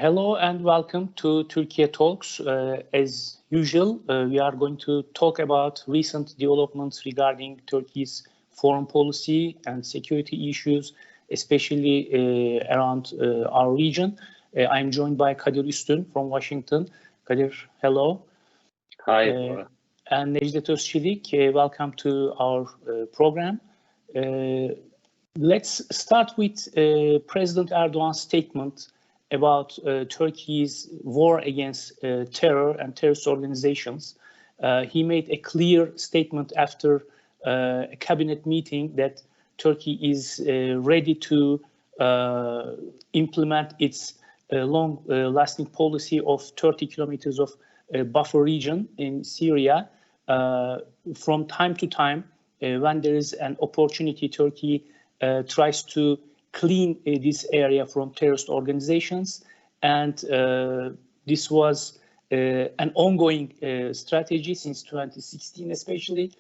Hello and welcome to Türkiye Talks. As usual, we are going to talk about recent developments regarding Turkey's foreign policy and security issues, especially around our region. I'm joined by Kadir Üstün from Washington. Kadir, hello. Hi, Bora. And Necdet Özçelik, welcome to our program. Let's start with President Erdogan's statement about Turkey's war against terror and terrorist organizations. He made a clear statement after a cabinet meeting that Turkey is ready to implement its long-lasting policy of 30 kilometers of buffer region in Syria. From time to time, when there is an opportunity, Turkey tries to clean this area from terrorist organizations, and this was an ongoing strategy since 2016, especially.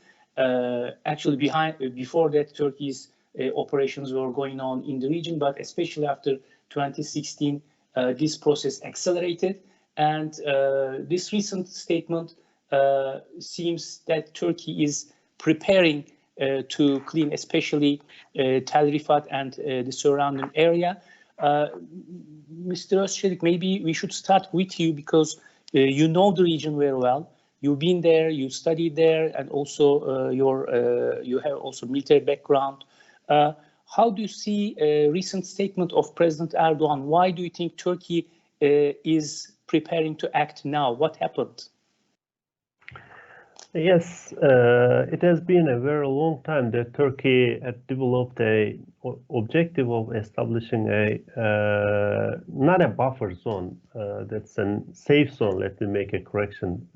Actually, before that, Turkey's operations were going on in the region, but especially after 2016, this process accelerated. And this recent statement seems that Turkey is preparing to clean, especially Tel Rifat and the surrounding area. Mr. Özçelik, maybe we should start with you because you know the region very well. You've been there, you studied there, and also you have also military background. How do you see a recent statement of President Erdogan? Why do you think Turkey is preparing to act now? What happened? Yes, it has been a very long time that Turkey had developed a objective of establishing a not a buffer zone, that's a safe zone. Let me make a correction.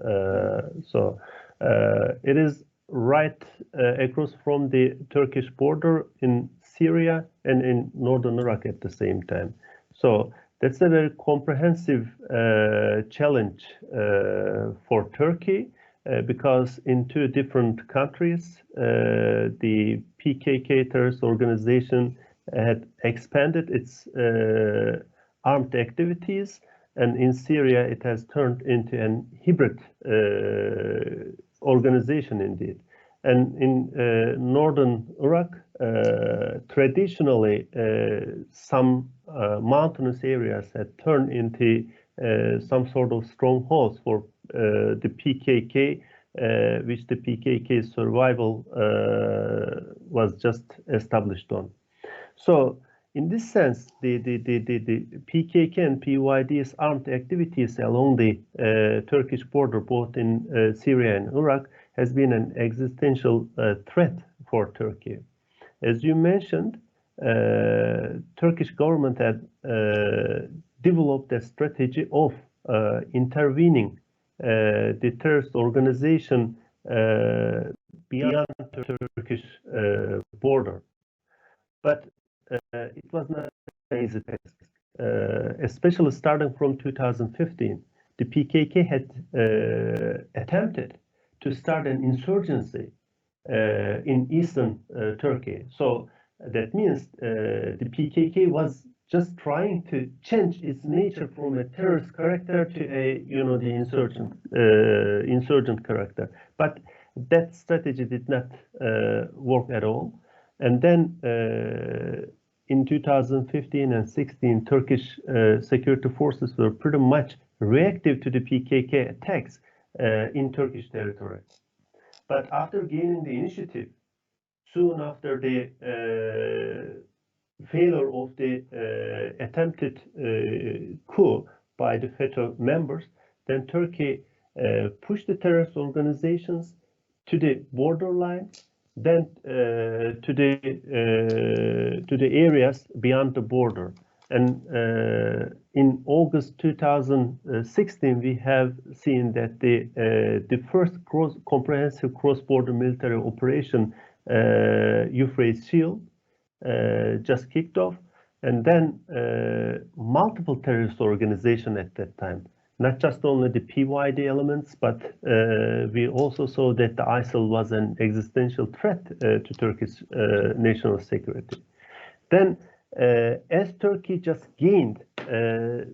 It is right across from the Turkish border in Syria and in northern Iraq at the same time. So that's a very comprehensive challenge for Turkey. Because in two different countries, the PKK terrorist organization had expanded its armed activities, and in Syria it has turned into an hybrid organization indeed. And in northern Iraq, traditionally some mountainous areas had turned into some sort of strongholds for the PKK, which the PKK survival was just established on. So in this sense, the PKK and PYD's armed activities along the Turkish border, both in Syria and Iraq, has been an existential threat for Turkey. As you mentioned, Turkish government had developed a strategy of intervening the terrorist organization beyond the Turkish border. But it was not an easy task, especially starting from 2015. The PKK had attempted to start an insurgency in eastern Turkey. So that means the PKK was just trying to change its nature from a terrorist character to a, the insurgent character. But that strategy did not work at all. And then in 2015 and 16, Turkish security forces were pretty much reactive to the PKK attacks in Turkish territory. But after gaining the initiative, soon after the failure of the attempted coup by the FETÖ members, then Turkey pushed the terrorist organizations to the borderline, then to the areas beyond the border. And in August 2016, we have seen that the first comprehensive cross-border military operation, Euphrates Shield, just kicked off, and then multiple terrorist organizations at that time, not just only the PYD elements, but we also saw that the ISIL was an existential threat to Turkish national security. Then as Turkey just gained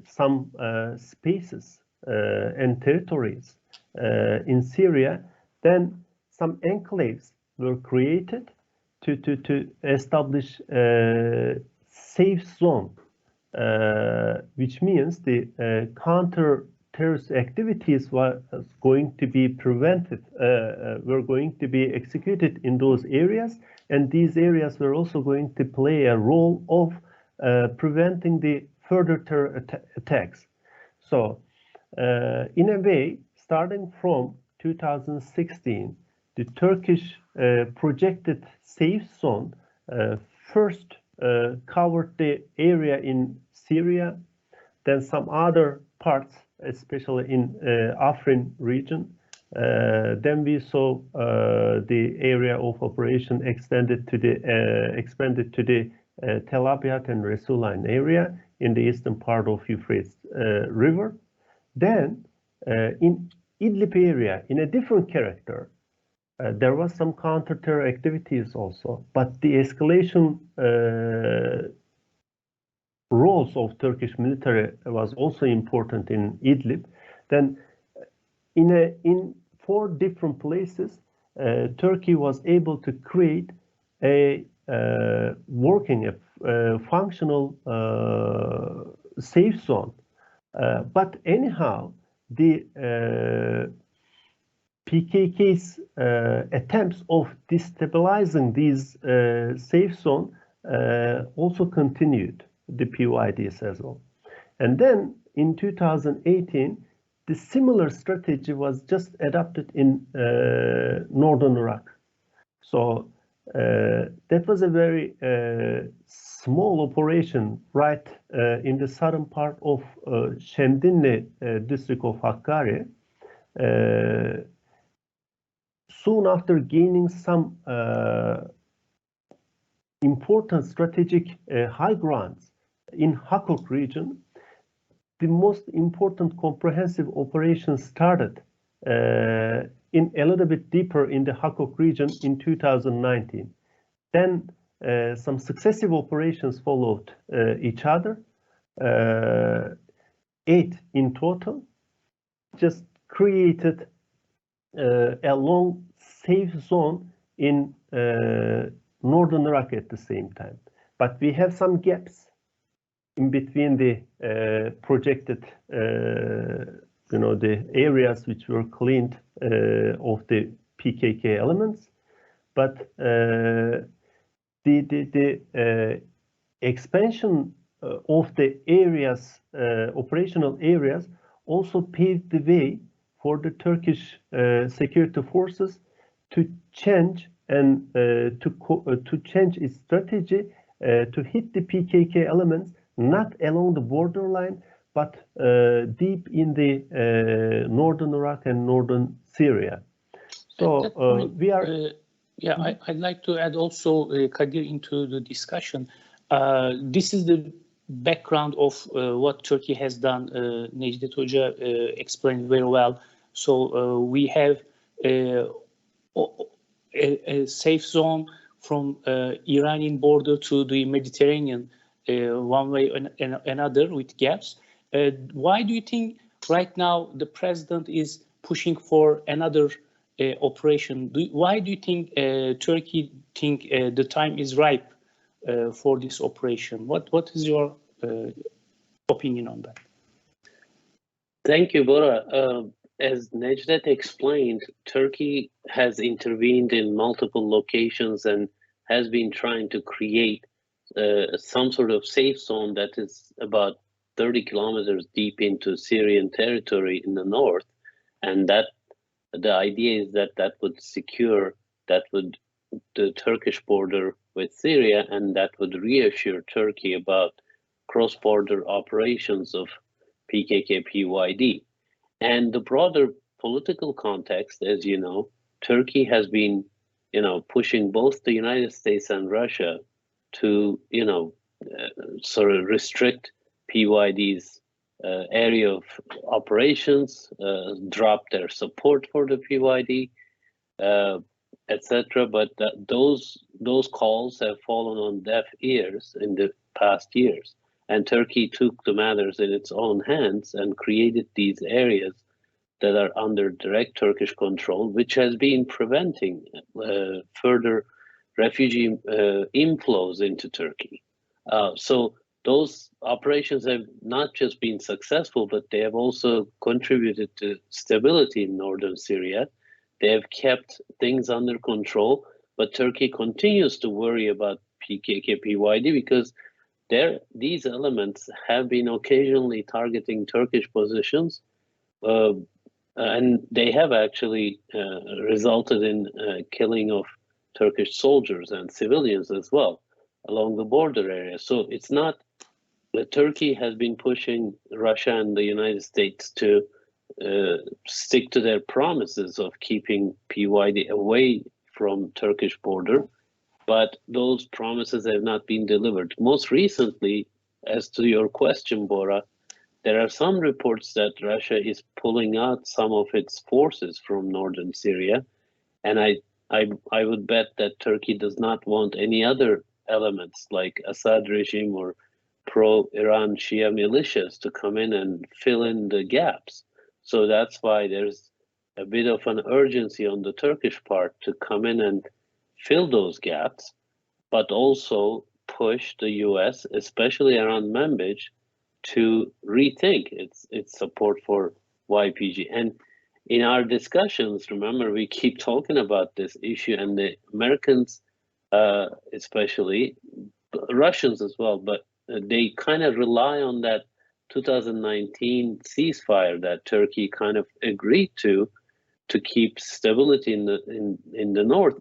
some spaces and territories in Syria, then some enclaves were created to establish a safe zone, which means the counter-terrorist activities was going to be prevented, were going to be executed in those areas, and these areas were also going to play a role of preventing the further terror attacks. So, in a way, starting from 2016, the Turkish projected safe zone first covered the area in Syria, then some other parts, especially in Afrin region. Then we saw the area of operation expanded to the Tel Abyad and Resulayn area in the eastern part of Euphrates River. Then in Idlib area, in a different character, there was some counter-terror activities also, but the escalation roles of Turkish military was also important in Idlib. Then in 4 different places, Turkey was able to create a functional safe zone. But anyhow, the PKK's attempts of destabilizing these safe zone also continued, the PYDs as well. And then in 2018, the similar strategy was just adopted in northern Iraq. So that was a very small operation right in the southern part of Şemdinli district of Hakkari. Soon after gaining some important strategic high grounds in Hakok region, the most important comprehensive operation started in a little bit deeper in the Hakok region in 2019. Then some successive operations followed each other, 8 in total, just created a long safe zone in northern Iraq at the same time. But we have some gaps in between the projected, the areas which were cleaned of the PKK elements. But the expansion of the areas, operational areas, also paved the way for the Turkish security forces to change and to change its strategy to hit the PKK elements not along the borderline, but deep in the northern Iraq and northern Syria. So we are. I'd like to add also Kadir into the discussion. This is the background of what Turkey has done. Necdet Hoca explained very well. So we have a safe zone from Iranian border to the Mediterranean, one way or another with gaps. Why do you think right now the president is pushing for another operation? Why do you think Turkey think the time is ripe for this operation? What is your opinion on that? Thank you, Bora. As Necdet explained, Turkey has intervened in multiple locations and has been trying to create some sort of safe zone that is about 30 kilometers deep into Syrian territory in the north, and that the idea is that would secure the Turkish border with Syria, and that would reassure Turkey about cross-border operations of PKK-PYD. And the broader political context, as you know, Turkey has been, pushing both the United States and Russia to, sort of restrict PYD's area of operations, drop their support for the PYD, etc. But those calls have fallen on deaf ears in the past years. And Turkey took the matters in its own hands and created these areas that are under direct Turkish control, which has been preventing further refugee inflows into Turkey. So those operations have not just been successful, but they have also contributed to stability in Northern Syria. They have kept things under control, but Turkey continues to worry about PKK-PYD because these elements have been occasionally targeting Turkish positions, and they have actually resulted in killing of Turkish soldiers and civilians as well along the border area. So it's not that Turkey has been pushing Russia and the United States to stick to their promises of keeping PYD away from Turkish border, but those promises have not been delivered. Most recently, as to your question, Bora, there are some reports that Russia is pulling out some of its forces from Northern Syria, and I would bet that Turkey does not want any other elements like Assad regime or pro-Iran Shia militias to come in and fill in the gaps. So that's why there's a bit of an urgency on the Turkish part to come in and fill those gaps, but also push the U.S., especially around Manbij, to rethink its support for YPG. And in our discussions, remember, we keep talking about this issue, and the Americans, especially, Russians as well, but they kind of rely on that 2019 ceasefire that Turkey kind of agreed to keep stability in the north.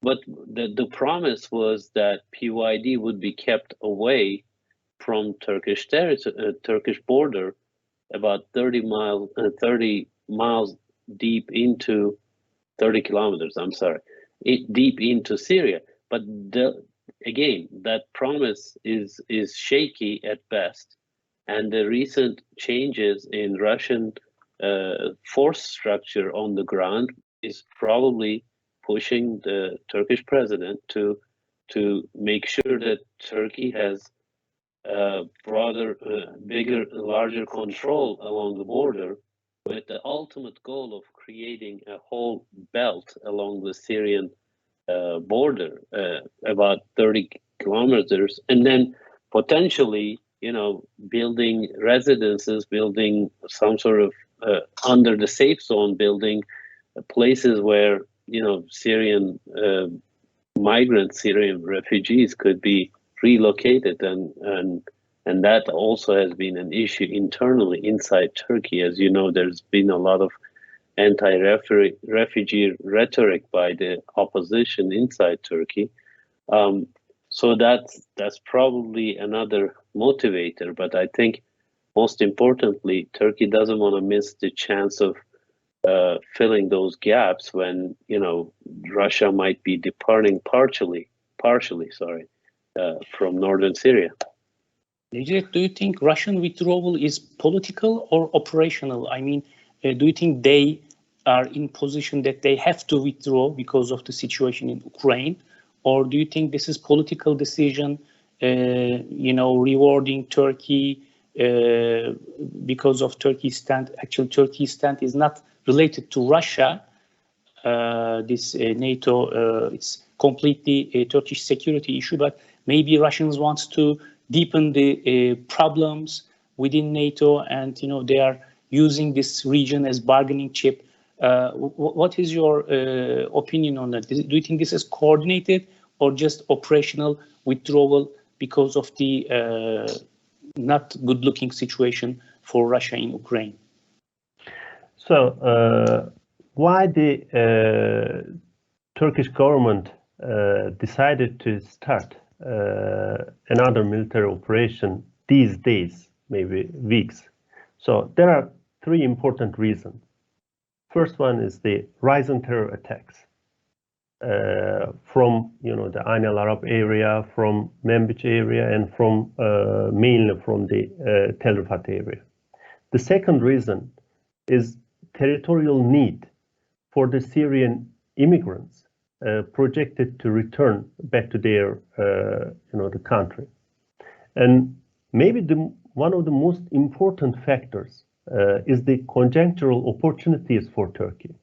But the promise was that PYD would be kept away from Turkish border, about 30 miles deep into 30 kilometers. I'm sorry, deep into Syria. But again, that promise is shaky at best, and the recent changes in Russian force structure on the ground is probably pushing the Turkish president to make sure that Turkey has broader, bigger, larger control along the border, with the ultimate goal of creating a whole belt along the Syrian border, about 30 kilometers, and then potentially, building residences, building some sort of under the safe zone, building places where Syrian migrants, Syrian refugees could be relocated, and that also has been an issue internally inside Turkey. As you know, there's been a lot of anti-refugee rhetoric by the opposition inside Turkey. So that's probably another motivator. But I think most importantly, Turkey doesn't want to miss the chance of filling those gaps when Russia might be departing partially, from northern Syria. Necdet, do you think Russian withdrawal is political or operational? I mean, do you think they are in position that they have to withdraw because of the situation in Ukraine, or do you think this is political decision? Rewarding Turkey because of Turkey's stand. Actually, Turkey's stand is not related to Russia. This NATO, it's completely a Turkish security issue, but maybe Russians want to deepen the problems within NATO, and they are using this region as bargaining chip. What is your opinion on that? Do you think this is coordinated or just operational withdrawal because of the not good-looking situation for Russia in Ukraine? So, why the Turkish government decided to start another military operation these days, maybe weeks? So there are three important reasons. First one is the rise in terror attacks from the Ain al Arab area, from Manbij area, and from mainly from the Tel Rifat area. The second reason is territorial need for the Syrian immigrants projected to return back to their the country. And maybe one of the most important factors is the conjunctural opportunities for Turkey.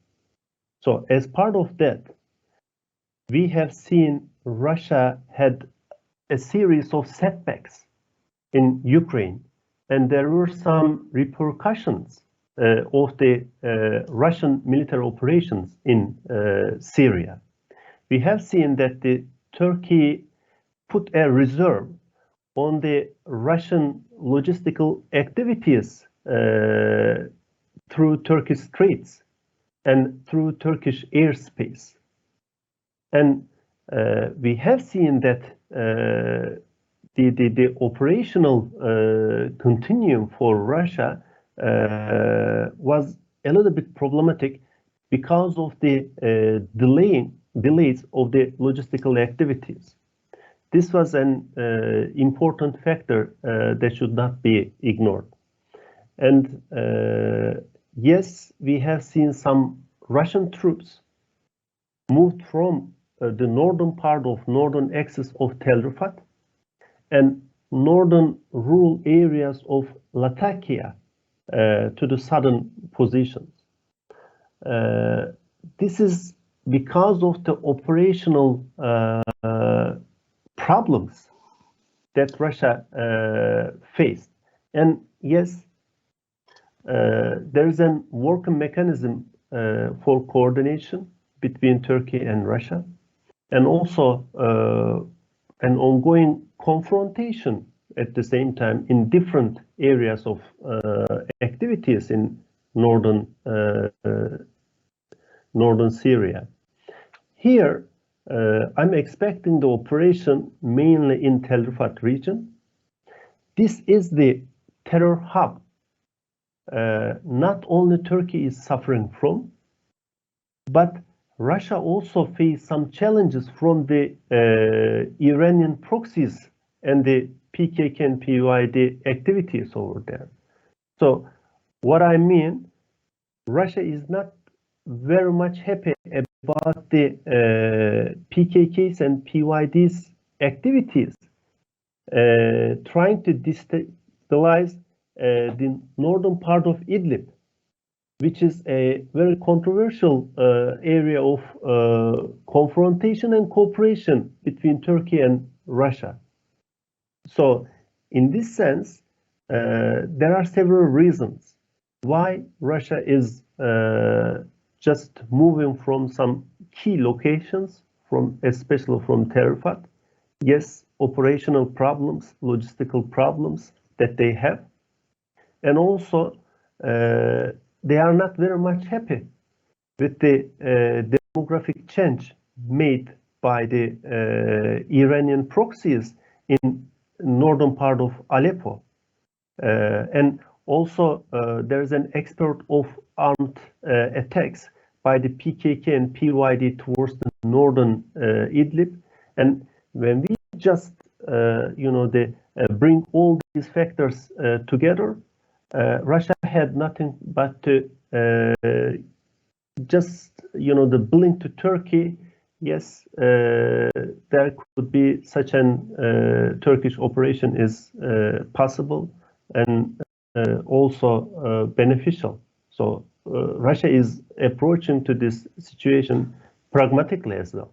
So as part of that, we have seen Russia had a series of setbacks in Ukraine, and there were some repercussions of the Russian military operations in Syria. We have seen that Turkey put a reserve on the Russian logistical activities through Turkish straits and through Turkish airspace. And we have seen that the operational continuum for Russia was a little bit problematic because of the delays of the logistical activities. This was an important factor that should not be ignored. And yes, we have seen some Russian troops moved from the northern part of northern axis of Tel Rifat and northern rural areas of Latakia to the southern positions. This is because of the operational problems that Russia faced. And yes, there is a working mechanism for coordination between Turkey and Russia, and also an ongoing confrontation at the same time in different areas of activities in northern Syria. Here, I'm expecting the operation mainly in Tel Rifat region. This is the terror hub not only Turkey is suffering from, but Russia also faced some challenges from the Iranian proxies and the PKK and PYD activities over there. So what I mean, Russia is not very much happy about the PKKs and PYD's activities, trying to destabilize the northern part of Idlib, which is a very controversial area of confrontation and cooperation between Turkey and Russia. So in this sense, there are several reasons why Russia is just moving from some key locations, especially from Tel Rifat. Yes, operational problems, logistical problems that they have. And also, they are not very much happy with the demographic change made by the Iranian proxies in northern part of Aleppo. And also, there is an expert of armed attacks by the PKK and PYD towards the northern Idlib. And when we just, bring all these factors together, Russia had nothing but to the blink to Turkey. Yes, there could be such an Turkish operation is possible and also beneficial. So Russia is approaching to this situation pragmatically as well.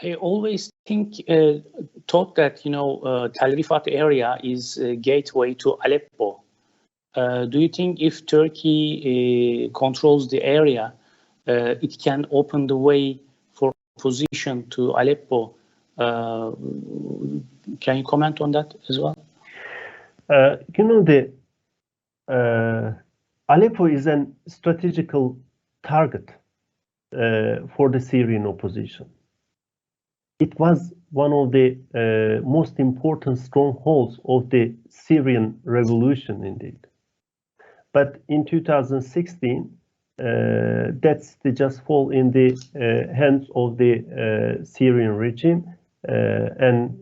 I always thought that Tel Rifat area is a gateway to Aleppo. Do you think if Turkey controls the area, it can open the way for opposition to Aleppo? Can you comment on that as well? Aleppo is a strategical target for the Syrian opposition. It was one of the most important strongholds of the Syrian revolution, indeed. But in 2016, that's just fall in the hands of the Syrian regime and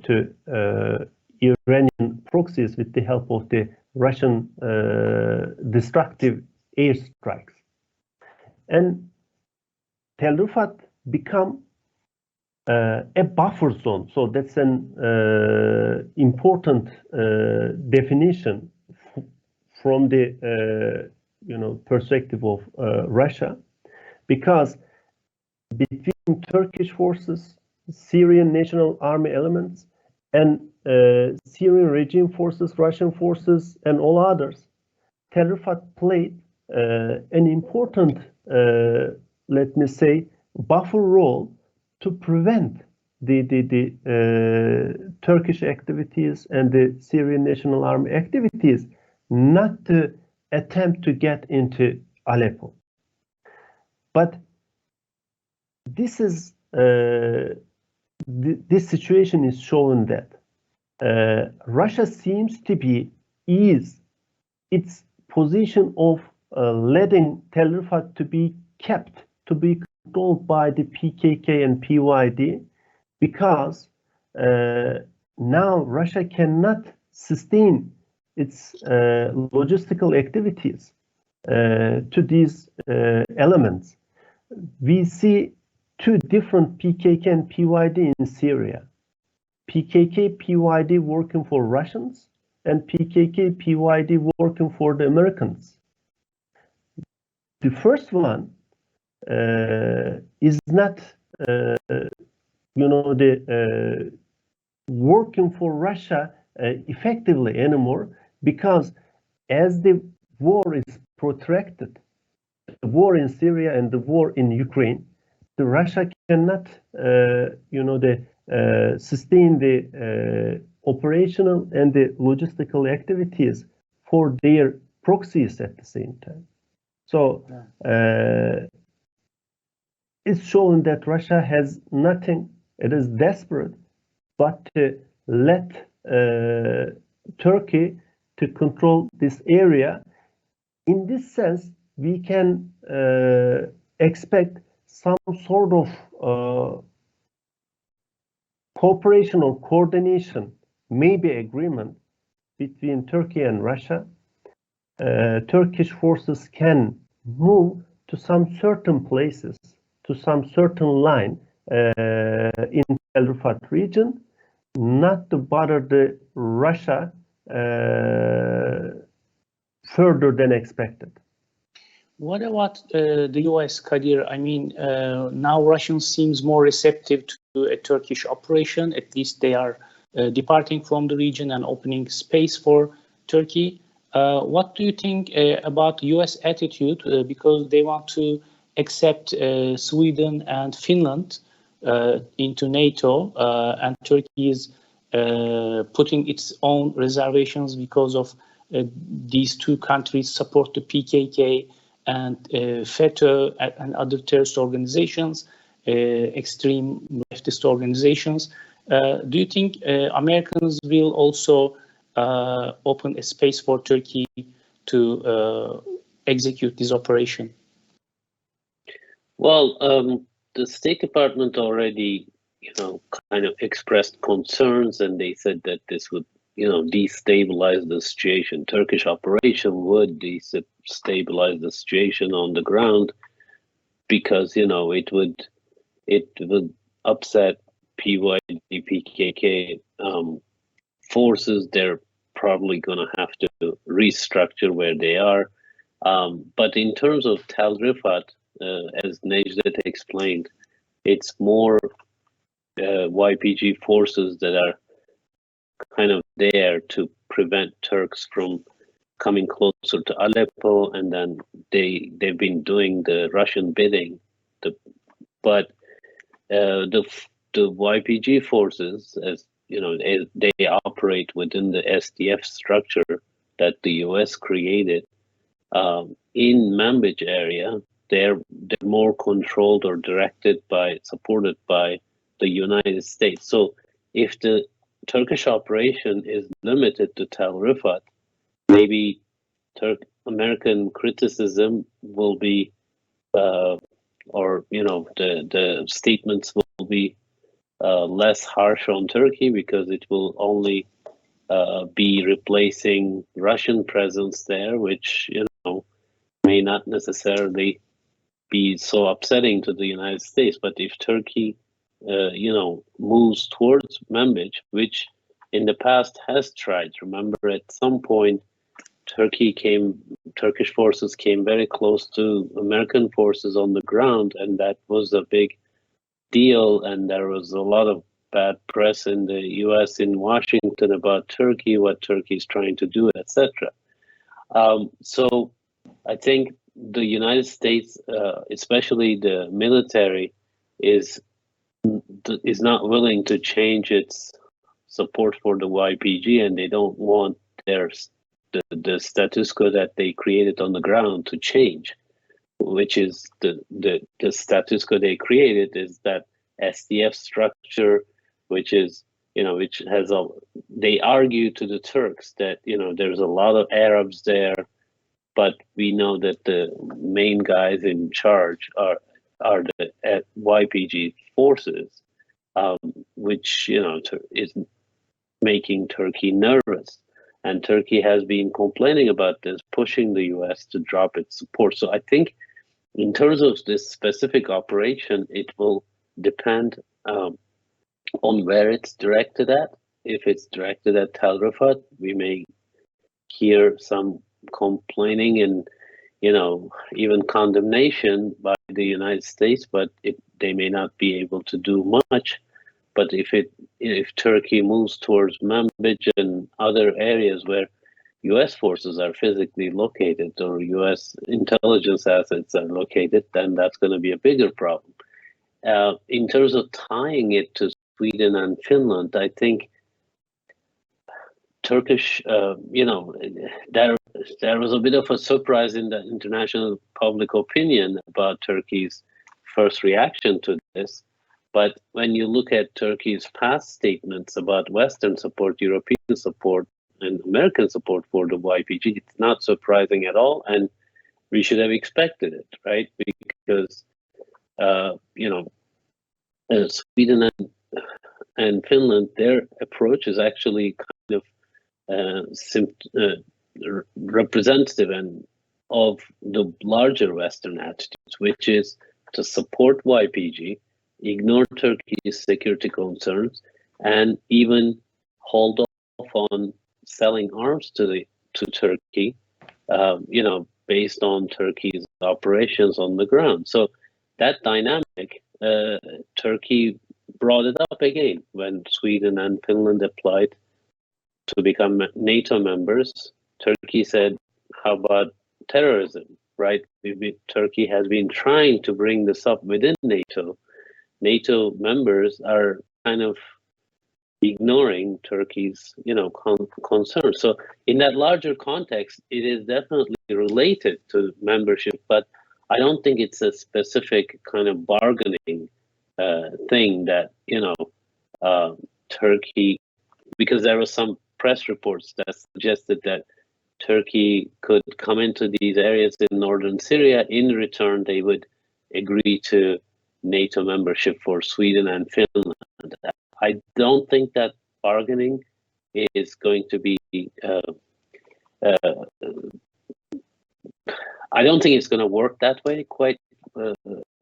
to Iranian proxies with the help of the Russian destructive airstrikes. And Tel Rifat become a buffer zone. So that's an important definition from the perspective of Russia, because between Turkish forces, Syrian National Army elements, and Syrian regime forces, Russian forces, and all others, Tel Rifat played an important, let me say, buffer role to prevent the Turkish activities and the Syrian National Army activities not to attempt to get into Aleppo. But this is this situation is showing that Russia seems to be its position of letting Tel Rifat to be kept, to be controlled by the PKK and PYD, because now Russia cannot sustain its logistical activities to these elements. We see two different PKK and PYD in Syria. PKK, PYD working for Russians, and PKK, PYD working for the Americans. The first one is not, working for Russia effectively anymore, because as the war is protracted, the war in Syria and the war in Ukraine, the Russia cannot, sustain the operational and the logistical activities for their proxies at the same time. So it's shown that Russia has nothing, it is desperate, but to let Turkey to control this area. In this sense, we can expect some sort of cooperation or coordination, maybe agreement between Turkey and Russia. Turkish forces can move to some certain places, to some certain line in Tel Rifat region, not to bother the Russia further than expected. What about the U.S., Kadir? I mean, now Russians seems more receptive to a Turkish operation. At least they are departing from the region and opening space for Turkey. What do you think about U.S. attitude? Because they want to accept Sweden and Finland into NATO, and Turkey is putting its own reservations because of these two countries support the PKK and FETÖ and other terrorist organizations, extreme leftist organizations. Do you think Americans will also open a space for Turkey to execute this operation? Well, the State Department already, kind of expressed concerns, and they said that this would, destabilize the situation. Turkish operation would destabilize the situation on the ground, because it would upset PYD, PKK forces. They're probably going to have to restructure where they are. But in terms of Tel Rifat, as Necdet explained, it's more YPG forces that are kind of there to prevent Turks from coming closer to Aleppo, and then they've been doing the Russian bidding. But the YPG forces, as they operate within the SDF structure that the U.S. created in Manbij area. They're more controlled or supported by the United States. So if the Turkish operation is limited to Tel Rifat, maybe American criticism will be, the statements will be less harsh on Turkey, because it will only be replacing Russian presence there, which may not necessarily be so upsetting to the United States. But if Turkey moves towards Manbij, which in the past has tried. Remember, at some point, Turkish forces came very close to American forces on the ground, and that was a big deal. And there was a lot of bad press in the U.S. in Washington about Turkey, what Turkey is trying to do, etc. So I think the United States, especially the military, is not willing to change its support for the YPG, and they don't want the status quo that they created on the ground to change, which is the status quo they created is that SDF structure, which is which has they argue to the Turks that there's a lot of Arabs there, but we know that the main guys in charge are the YPG forces, which is making Turkey nervous. And Turkey has been complaining about this, pushing the U.S. to drop its support. So I think in terms of this specific operation, it will depend on where it's directed at. If it's directed at Tel Rifat, we may hear some complaining and even condemnation by the United States, but they may not be able to do much. But if Turkey moves towards Manbij and other areas where U.S. forces are physically located or U.S. intelligence assets are located, then that's going to be a bigger problem. In terms of tying it to Sweden and Finland, I think Turkish, there was a bit of a surprise in the international public opinion about Turkey's first reaction to this. But when you look at Turkey's past statements about Western support, European support, and American support for the YPG, it's not surprising at all, and we should have expected it, right? Because Sweden and Finland, their approach is actually kind of representative of the larger Western attitudes, which is to support YPG, ignore Turkey's security concerns, and even hold off on selling arms to Turkey, based on Turkey's operations on the ground. So that dynamic, Turkey brought it up again when Sweden and Finland applied to become NATO members. Turkey said, how about terrorism, right? Turkey has been trying to bring this up within NATO. NATO members are kind of ignoring Turkey's, concerns. So in that larger context, it is definitely related to membership, but I don't think it's a specific kind of bargaining thing that, Turkey, because there were some press reports that suggested that Turkey could come into these areas in Northern Syria. In return, they would agree to NATO membership for Sweden and Finland. I don't think that bargaining is going to be, I don't think it's going to work that way quite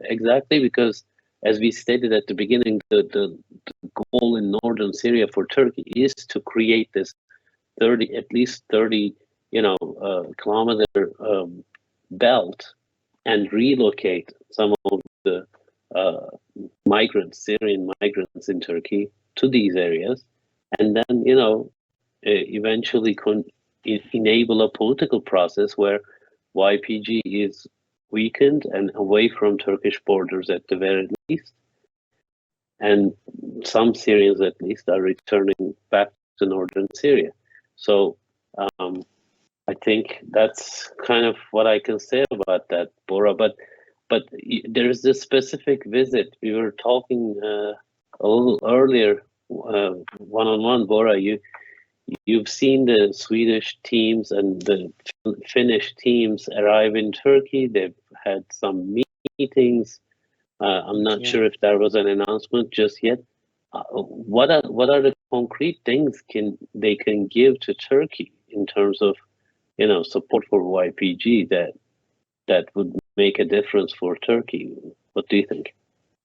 exactly, because as we stated at the beginning, the goal in Northern Syria for Turkey is to create this at least 30 kilometer belt and relocate some of the Syrian migrants in Turkey to these areas, and then eventually enable a political process where YPG is weakened and away from Turkish borders at the very least, and some Syrians at least are returning back to Northern Syria. So I think that's kind of what I can say about that, Bora. But there's this specific visit. We were talking a little earlier, one-on-one, Bora. You've seen the Swedish teams and the Finnish teams arrive in Turkey. They've had some meetings. I'm not sure if there was an announcement just yet. What are the concrete things they can give to Turkey in terms of support for YPG that would make a difference for Turkey? What do you think?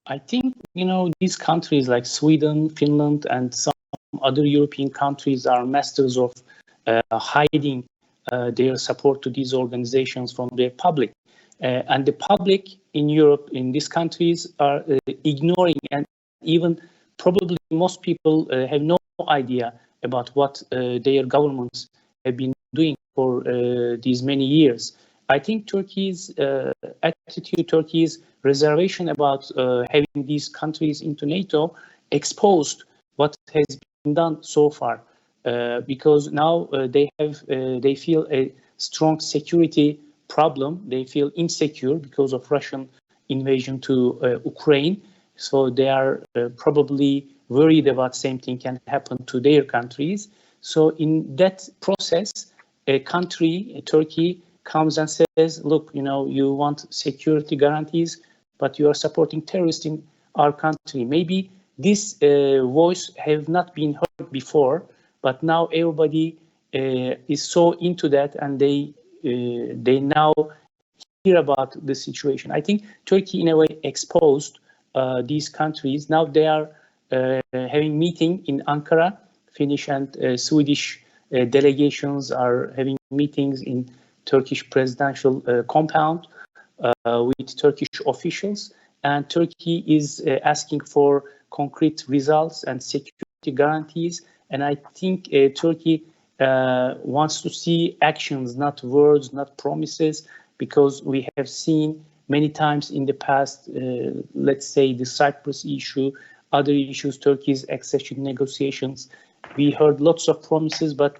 I think, these countries like Sweden, Finland, and some other European countries are masters of hiding their support to these organizations from their public. And the public in Europe, in these countries, are ignoring, and even probably most people have no idea about what their governments have been doing for these many years. I think Turkey's attitude, Turkey's reservation about having these countries into NATO exposed what has been done so far, because now they feel a strong security problem. They feel insecure because of Russian invasion to Ukraine. So they are probably worried about same thing can happen to their countries. So in that process, a country, Turkey, comes and says, look, you want security guarantees, but you are supporting terrorists in our country. Maybe this voice have not been heard before, but now everybody is so into that, and they now hear about the situation. I think Turkey, in a way, exposed these countries. Now they are having meeting in Ankara. Finnish and Swedish delegations are having meetings in Turkish presidential compound with Turkish officials, and Turkey is asking for concrete results and security guarantees. And I think Turkey wants to see actions, not words, not promises, because we have seen many times in the past, let's say the Cyprus issue, other issues, Turkey's accession negotiations. We heard lots of promises, but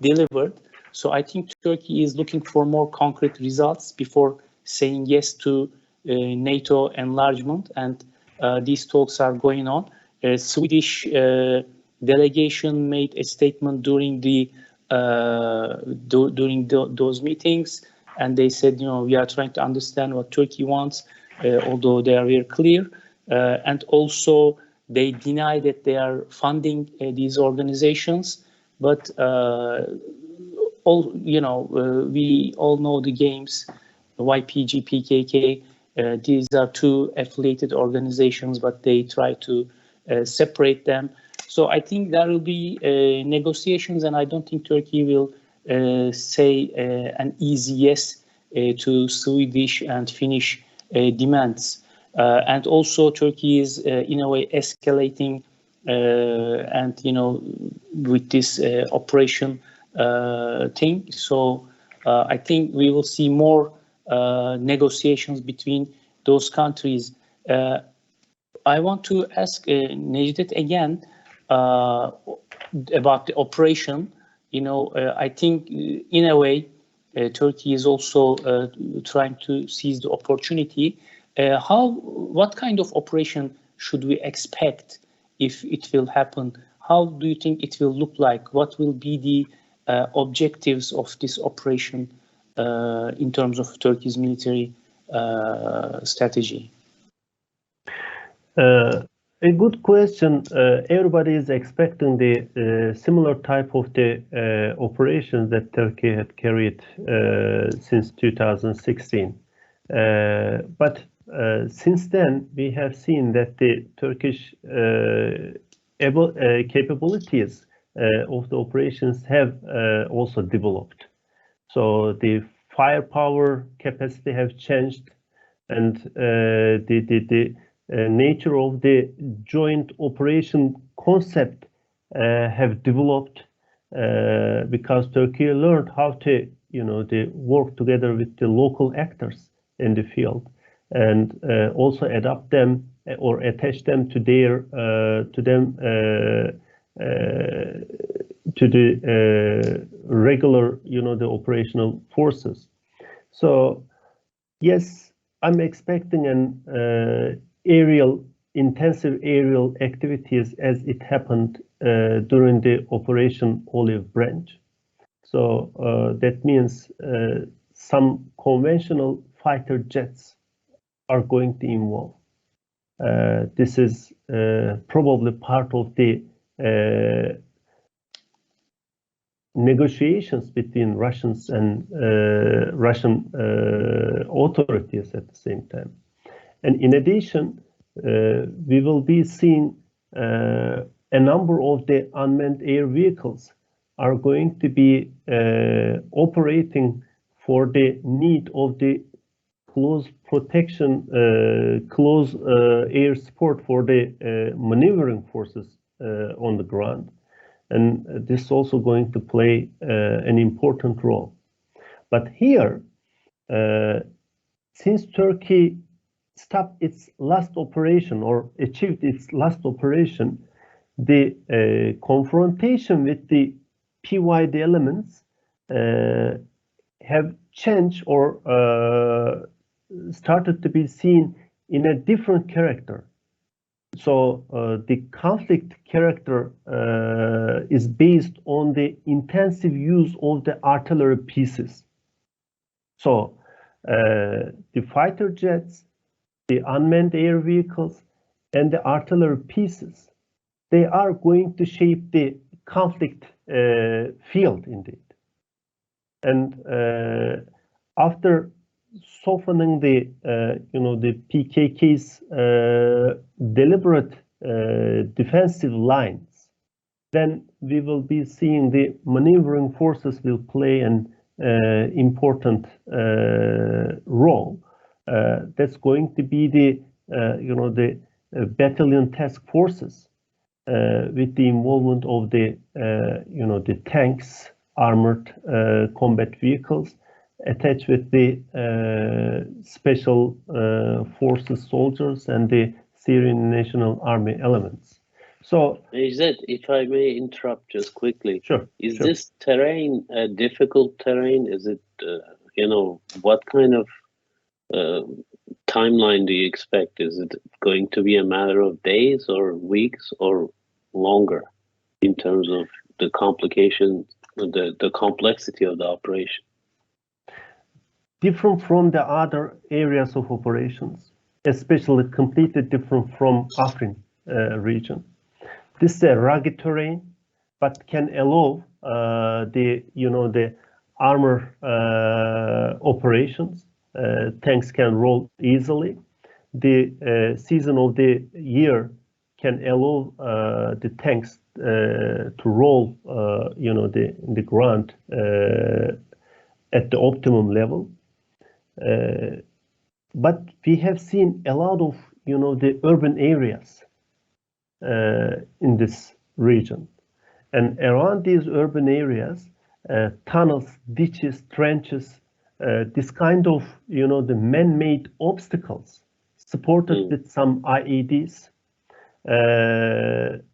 delivered. So I think Turkey is looking for more concrete results before saying yes to NATO enlargement, and these talks are going on. Swedish delegation made a statement during those meetings, and they said, we are trying to understand what Turkey wants, although they are very clear. And also, they deny that they are funding these organizations, but we all know the games, YPG, PKK. These are two affiliated organizations, but they try to separate them. So I think there will be negotiations, and I don't think Turkey will say an easy yes to Swedish and Finnish demands. And also Turkey is in a way escalating and with this operation thing. So I think we will see more negotiations between those countries. I want to ask Necdet again about the operation. I think in a way Turkey is also trying to seize the opportunity. What kind of operation should we expect if it will happen? How do you think it will look like? What will be the objectives of this operation in terms of Turkey's military strategy? A good question. Everybody is expecting the similar type of the operations that Turkey had carried since 2016. But since then, we have seen that the Turkish capabilities of the operations have also developed. So the firepower capacity have changed, and the nature of the joint operation concept have developed because Turkey learned how to work together with the local actors in the field, and also adapt them or attach them to their to the regular the operational forces. So yes, I'm expecting an intensive aerial activities as it happened during the Operation Olive Branch. So that means some conventional fighter jets are going to involve. This is probably part of the negotiations between Russians and Russian authorities at the same time. And in addition, we will be seeing a number of the unmanned air vehicles are going to be operating for the need of the close protection, close air support for the maneuvering forces on the ground. And this is also going to play an important role. But here, since Turkey stopped its last operation or achieved its last operation, the confrontation with the PYD elements have changed or started to be seen in a different character. So the conflict character is based on the intensive use of the artillery pieces. So the fighter jets, the unmanned air vehicles, and the artillery pieces, they are going to shape the conflict field indeed. And after softening the the PKK's deliberate defensive lines, then we will be seeing the maneuvering forces will play an important role. That's going to be the the battalion task forces with the involvement of the the tanks, armored combat vehicles, attached with the special forces soldiers and the Syrian National Army elements. So, Necdet, if I may interrupt just quickly. Sure. Is this terrain a difficult terrain? Is it, what kind of timeline do you expect? Is it going to be a matter of days or weeks or longer in terms of the complications, the complexity of the operation? Different from the other areas of operations, especially completely different from Afrin region. This is a rugged terrain, but can allow the armor operations. Tanks can roll easily. The season of the year can allow the tanks to roll, the ground at the optimum level. But we have seen a lot of, the urban areas in this region. And around these urban areas, tunnels, ditches, trenches, this kind of, the man-made obstacles supported with some IEDs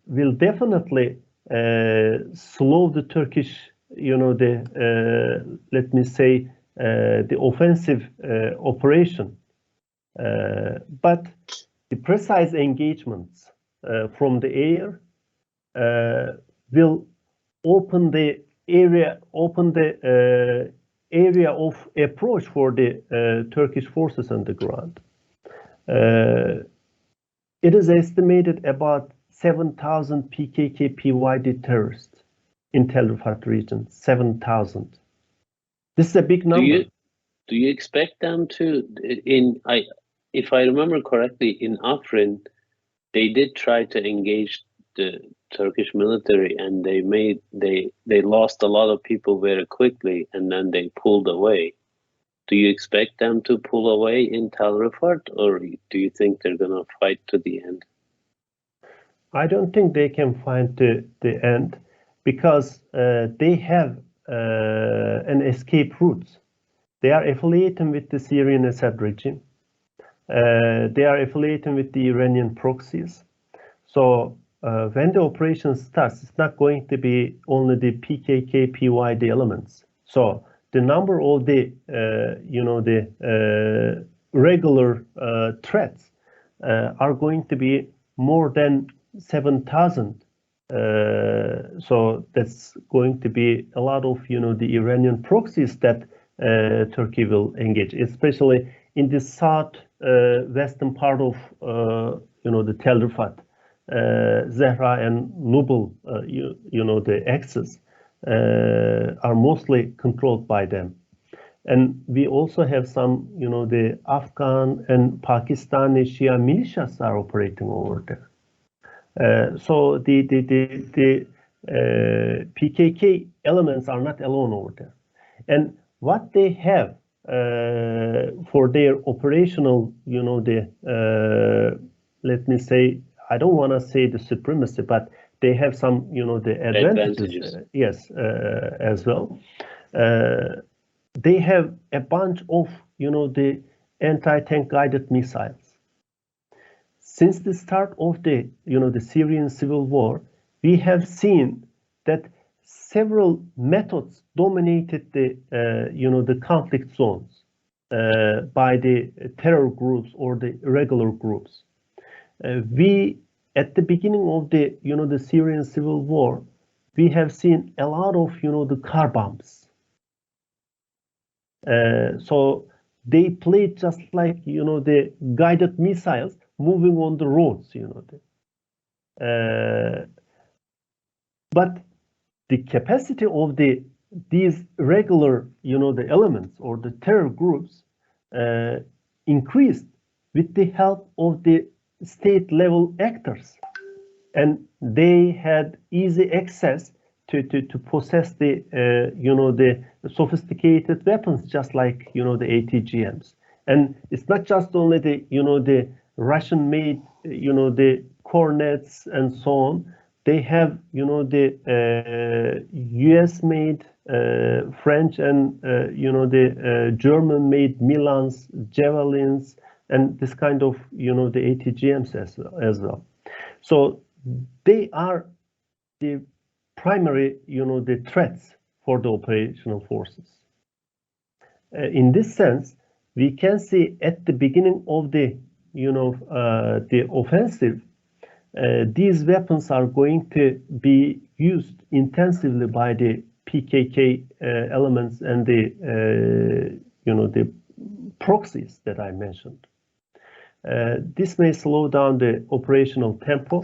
will definitely slow the Turkish, let me say, the offensive operation. But the precise engagements from the air will open the area of approach for the Turkish forces on the ground. It is estimated about 7,000 PKK PYD terrorists in Tel Rifat region. 7,000. This is a big number. Do you expect them to? If I remember correctly, in Afrin, they did try to engage the Turkish military, and they lost a lot of people very quickly, and then they pulled away. Do you expect them to pull away in Tel Rifat, or do you think they're going to fight to the end? I don't think they can fight to the end, because they have an escape route. They are affiliated with the Syrian Assad regime. They are affiliated with the Iranian proxies. So when the operation starts, it's not going to be only the PKK, PYD elements. So the number of the, the regular threats are going to be more than 7,000. So that's going to be a lot of, the Iranian proxies that Turkey will engage, especially in the southwestern part of, the Tel Rifat, Zehra and Nubel, the axis are mostly controlled by them. And we also have some, the Afghan and Pakistani Shia militias are operating over there. So the PKK elements are not alone over there. And what they have for their operational, let me say, I don't want to say the supremacy, but they have some, the advantages. Yes, as well. They have a bunch of, the anti-tank guided missiles. Since the start of the, the Syrian civil war, we have seen that several methods dominated the, the conflict zones by the terror groups or the irregular groups. We, at the beginning of the, the Syrian civil war, we have seen a lot of, the car bombs. So they played just like, the guided missiles moving on the roads, but the capacity of these regular, the elements or the terror groups increased with the help of the state level actors, and they had easy access to possess the, the sophisticated weapons, just like, the ATGMs. And it's not just only the, the Russian-made, the cornets and so on. They have, the US-made, French and, the German-made Milans, Javelins, and this kind of, the ATGMs as well. So they are the primary, the threats for the operational forces. In this sense, we can see at the beginning of the, the offensive, these weapons are going to be used intensively by the PKK elements and the, the proxies that I mentioned. This may slow down the operational tempo,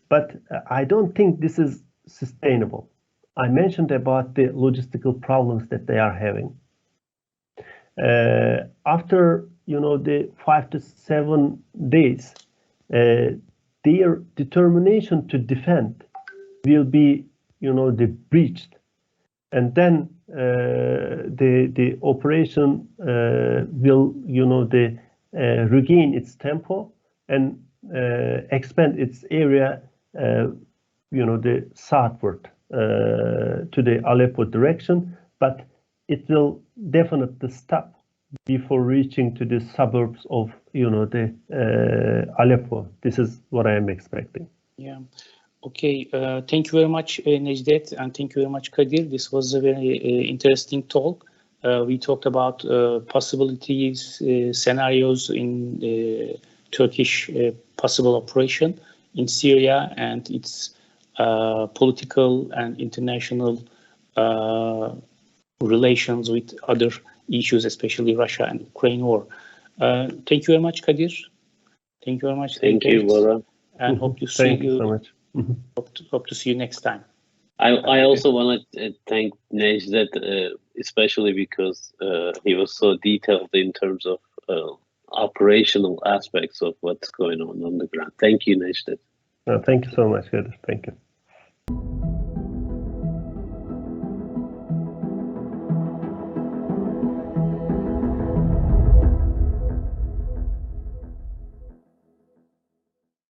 but I don't think this is sustainable. I mentioned about the logistical problems that they are having. After, the 5 to 7 days, their determination to defend will be, the breached, and then the operation will, regain its tempo and expand its area, the southward to the Aleppo direction, but it will definitely stop before reaching to the suburbs of, the Aleppo. This is what I am expecting. Yeah. Okay. Thank you very much, Necdet, and thank you very much, Kadir. This was a very interesting talk. We talked about possibilities, scenarios in Turkish possible operation in Syria and its political and international relations with other issues, especially Russia and Ukraine war. Thank you very much, Kadir. Thank you very much. Thank you, Bora. And hope to see you. So much. Hope to see you next time. I also want to thank Necdet, especially because he was so detailed in terms of operational aspects of what's going on the ground. Thank you, Necdet. Thank you so much, Kadir. Thank you.